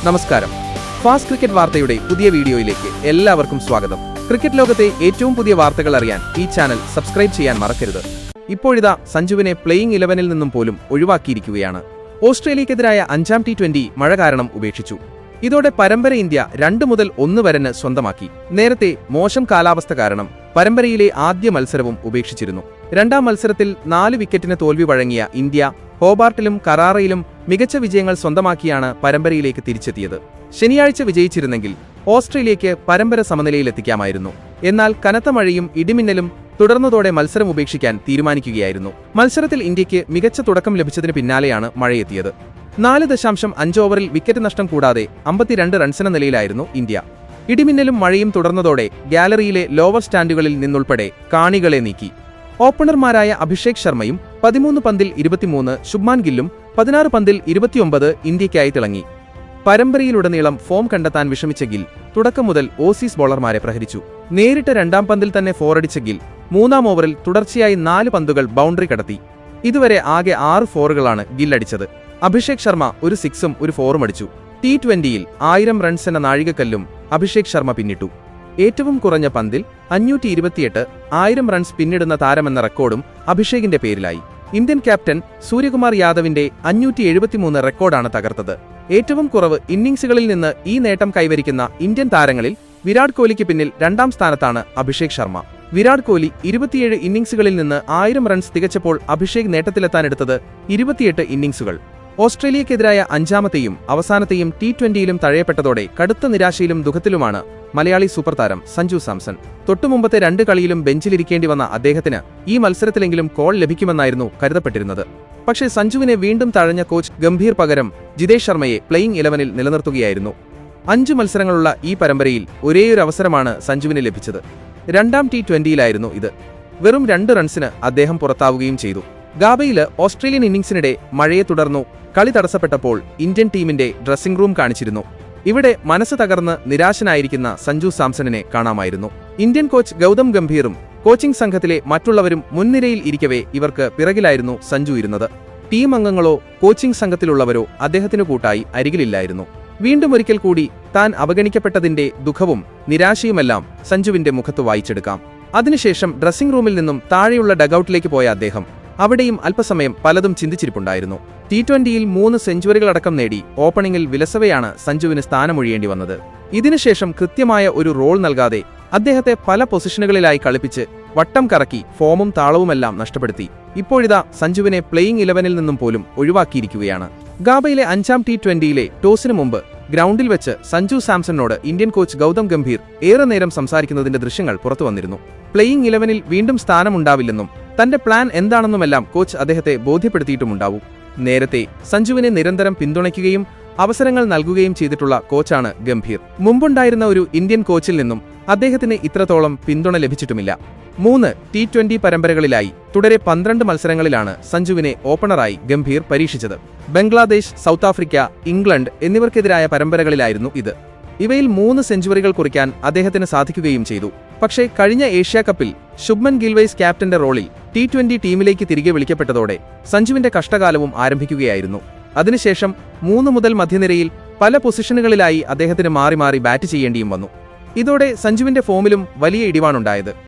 നമസ്കാരം. Fast cricket വാർത്തയുടെ പുതിയ വീഡിയോയിലേക്ക് എല്ലാവർക്കും സ്വാഗതം. ക്രിക്കറ്റ് ലോകത്തെ ഏറ്റവും പുതിയ വാർത്തകൾ അറിയാൻ ഈ ചാനൽ സബ്സ്ക്രൈബ് ചെയ്യാൻ മറക്കരുത്. ഇപ്പോഴിതാ സഞ്ജുവിനെ പ്ലേയിംഗ് 11-ൽ നിന്നും പോലും ഒഴിവാക്കിയിരിക്കുകയാണ്. ഓസ്ട്രേലിയക്കെതിരായ 5ാം T20 മഴ കാരണം ഉപേക്ഷിച്ചു. ഇതോടെ പരമ്പര ഇന്ത്യ 2 മുതൽ 1 വരെ സ്വന്തമാക്കി. നേരത്തെ മോശം കാലാവസ്ഥ കാരണം പരമ്പരയിലെ ആദ്യ മത്സരവും ഉപേക്ഷിച്ചിരുന്നു. 2ാം മത്സരത്തിൽ 4 വിക്കറ്റിന് തോൽവി വഴങ്ങിയ ഇന്ത്യ ഹോബാർട്ടിലും കറാറയിലും മികച്ച വിജയങ്ങൾ സ്വന്തമാക്കിയാണ് പരമ്പരയിലേക്ക് തിരിച്ചെത്തിയത്. ശനിയാഴ്ച വിജയിച്ചിരുന്നെങ്കിൽ ഓസ്ട്രേലിയയ്ക്ക് പരമ്പര സമനിലയിലെത്തിക്കാമായിരുന്നു. എന്നാൽ കനത്ത മഴയും ഇടിമിന്നലും തുടർന്നതോടെ മത്സരം ഉപേക്ഷിക്കാൻ തീരുമാനിക്കുകയായിരുന്നു. മത്സരത്തിൽ ഇന്ത്യയ്ക്ക് മികച്ച തുടക്കം ലഭിച്ചതിന് പിന്നാലെയാണ് മഴയെത്തിയത്. 4.5 ഓവറിൽ വിക്കറ്റ് നഷ്ടം കൂടാതെ 52 റൺസെന്ന നിലയിലായിരുന്നു ഇന്ത്യ. ഇടിമിന്നലും മഴയും തുടർന്നതോടെ ഗാലറിയിലെ ലോവർ സ്റ്റാൻഡുകളിൽ നിന്നുൾപ്പെടെ കാണികളെ നീക്കി. ഓപ്പണർമാരായ അഭിഷേക് ശർമ്മയും 13 പന്തിൽ 23, ശുഭ്മാൻ ഗില്ലും 16 പന്തിൽ 29 ഇന്ത്യയ്ക്കായി തിളങ്ങി. പരമ്പരയിലുടനീളം ഫോം കണ്ടെത്താൻ വിഷമിച്ച ഗിൽ തുടക്കം മുതൽ ഓസീസ് ബോളർമാരെ പ്രഹരിച്ചു. നേരിട്ട് 2ാം പന്തിൽ തന്നെ ഫോറടിച്ച ഗിൽ 3ാം ഓവറിൽ തുടർച്ചയായി 4 പന്തുകൾ ബൗണ്ടറി കടത്തി. ഇതുവരെ ആകെ 6 ഫോറുകളാണ് ഗിൽ അടിച്ചത്. അഭിഷേക് ശർമ്മ ഒരു 6ഉം ഒരു 4ഉം അടിച്ചു. T20-ൽ 1000 റൺസ് എന്ന നാഴികക്കല്ലും അഭിഷേക് ശർമ്മ പിന്നിട്ടു. ഏറ്റവും കുറഞ്ഞ പന്തിൽ 528 1000 റൺസ് പിന്നിടുന്ന താരമെന്ന റെക്കോർഡും അഭിഷേകിന്റെ പേരിലായി. ഇന്ത്യൻ ക്യാപ്റ്റൻ സൂര്യകുമാർ യാദവിന്റെ 573 റെക്കോർഡാണ് തകർത്തത്. ഏറ്റവും കുറവ് ഇന്നിംഗ്സുകളിൽ നിന്ന് ഈ നേട്ടം കൈവരിക്കുന്ന ഇന്ത്യൻ താരങ്ങളിൽ വിരാട് കോഹ്ലിക്ക് പിന്നിൽ 2ാം സ്ഥാനത്താണ് അഭിഷേക് ശർമ്മ. വിരാട് കോഹ്ലി 27 ഇന്നിംഗ്സുകളിൽ നിന്ന് 1000 റൺസ് തികച്ചപ്പോൾ അഭിഷേക് നേട്ടത്തിലെത്താനെടുത്തത് 28 ഇന്നിംഗ്സുകൾ. ഓസ്ട്രേലിയക്കെതിരായ 5ാമത്തെയും അവസാനത്തെയും T20-ലും തഴയപ്പെട്ടതോടെ കടുത്ത നിരാശയിലും ദുഃഖത്തിലുമാണ് മലയാളി സൂപ്പർ താരം സഞ്ജു സാംസൺ. തൊട്ടുമുമ്പത്തെ 2 കളിയിലും ബെഞ്ചിലിരിക്കേണ്ടി വന്ന അദ്ദേഹത്തിന് ഈ മത്സരത്തിലെങ്കിലും കോൾ ലഭിക്കുമെന്നായിരുന്നു കരുതപ്പെട്ടിരുന്നത്. പക്ഷേ സഞ്ജുവിനെ വീണ്ടും തഴഞ്ഞ കോച്ച് ഗംഭീർ പകരം ജിതേഷ് ശർമ്മയെ പ്ലേയിംഗ് 11-ൽ നിലനിർത്തുകയായിരുന്നു. 5 മത്സരങ്ങളുള്ള ഈ പരമ്പരയിൽ ഒരേയൊരു അവസരമാണ് സഞ്ജുവിന് ലഭിച്ചത്. 2ാം T20-ലായിരുന്നു ഇത്. വെറും 2 റൺസിന് അദ്ദേഹം പുറത്താവുകയും ചെയ്തു. ഗാബയില് ഓസ്ട്രേലിയൻ ഇന്നിംഗ്സിനിടെ മഴയെ തുടർന്നു കളി തടസ്സപ്പെട്ടപ്പോൾ ഇന്ത്യൻ ടീമിന്റെ ഡ്രസ്സിംഗ് റൂം കാണിച്ചിരുന്നു. ഇവിടെ മനസ്സ് തകർന്ന് നിരാശനായിരിക്കുന്ന സഞ്ജു സാംസണിനെ കാണാമായിരുന്നു. ഇന്ത്യൻ കോച്ച് ഗൗതം ഗംഭീറും കോച്ചിംഗ് സംഘത്തിലെ മറ്റുള്ളവരും മുൻനിരയിൽ ഇരിക്കവേ ഇവർക്ക് പിറകിലായിരുന്നു സഞ്ജു ഇരുന്നത്. ടീം അംഗങ്ങളോ കോച്ചിംഗ് സംഘത്തിലുള്ളവരോ അദ്ദേഹത്തിനു കൂട്ടായി അരികിലില്ലായിരുന്നു. വീണ്ടും ഒരിക്കൽ കൂടി താൻ അവഗണിക്കപ്പെട്ടതിന്റെ ദുഃഖവും നിരാശയുമെല്ലാം സഞ്ജുവിന്റെ മുഖത്ത് വായിച്ചെടുക്കാം. അതിനുശേഷം ഡ്രസ്സിംഗ് റൂമിൽ നിന്നും താഴെയുള്ള ഡഗൌട്ടിലേക്ക് പോയ അദ്ദേഹം അവിടെയും അല്പസമയം പലതും ചിന്തിച്ചിരിപ്പുണ്ടായിരുന്നു. T20-ൽ 3 സെഞ്ചുറികളടക്കം നേടി ഓപ്പണിംഗിൽ വിലസവെയാണ് സഞ്ജുവിന് സ്ഥാനമൊഴിയേണ്ടി വന്നത്. ഇതിനുശേഷം കൃത്യമായ ഒരു റോൾ നൽകാതെ അദ്ദേഹത്തെ പല പൊസിഷനുകളിലായി കളിപ്പിച്ച് വട്ടം കറക്കി ഫോമും താളവുമെല്ലാം നഷ്ടപ്പെടുത്തി. ഇപ്പോഴിതാ സഞ്ജുവിനെ പ്ലേയിംഗ് 11-ൽ നിന്നും പോലും ഒഴിവാക്കിയിരിക്കുകയാണ്. ഗാബയിലെ 5ാം T20-ലെ ടോസിനു മുമ്പ് ഗ്രൗണ്ടിൽ വെച്ച് സഞ്ജു സാംസണിനോട് ഇന്ത്യൻ കോച്ച് ഗൗതം ഗംഭീർ ഏറെ നേരം സംസാരിക്കുന്നതിന്റെ ദൃശ്യങ്ങൾ പുറത്തുവന്നിരുന്നു. പ്ലേയിംഗ് 11-ൽ വീണ്ടും സ്ഥാനമുണ്ടാവില്ലെന്നും തന്റെ പ്ലാൻ എന്താണെന്നുമെല്ലാം കോച്ച് അദ്ദേഹത്തെ ബോധ്യപ്പെടുത്തിയിട്ടുമുണ്ടാവും. നേരത്തെ സഞ്ജുവിനെ നിരന്തരം പിന്തുണയ്ക്കുകയും അവസരങ്ങൾ നൽകുകയും ചെയ്തിട്ടുള്ള കോച്ചാണ് ഗംഭീർ. മുമ്പുണ്ടായിരുന്ന ഒരു ഇന്ത്യൻ കോച്ചിൽ നിന്നും അദ്ദേഹത്തിന് ഇത്രത്തോളം പിന്തുണ ലഭിച്ചിട്ടുമില്ല. 3 T20 പരമ്പരകളിലായി തുടരെ 12 മത്സരങ്ങളിലാണ് സഞ്ജുവിനെ ഓപ്പണറായി ഗംഭീർ പരീക്ഷിച്ചത്. ബംഗ്ലാദേശ്, സൗത്ത് ആഫ്രിക്ക, ഇംഗ്ലണ്ട് എന്നിവർക്കെതിരായ പരമ്പരകളിലായിരുന്നു ഇത്. ഇവയിൽ 3 സെഞ്ചുറികൾ കുറിക്കാൻ അദ്ദേഹത്തിന് സാധിക്കുകയും ചെയ്തു. പക്ഷേ കഴിഞ്ഞ ഏഷ്യാകപ്പിൽ ശുഭ്മൻ ഗിൽ വൈസ് ക്യാപ്റ്റന്റെ റോളിൽ T20 ടീമിലേക്ക് തിരികെ വിളിക്കപ്പെട്ടതോടെ സഞ്ജുവിന്റെ കഷ്ടകാലവും ആരംഭിക്കുകയായിരുന്നു. അതിനുശേഷം 3 മുതൽ മധ്യനിരയിൽ പല പൊസിഷനുകളിലായി അദ്ദേഹത്തിന് മാറി മാറി ബാറ്റ് ചെയ്യേണ്ടിയും വന്നു. ഇതോടെ സഞ്ജുവിന്റെ ഫോമിലും വലിയ ഇടിവാണുണ്ടായത്.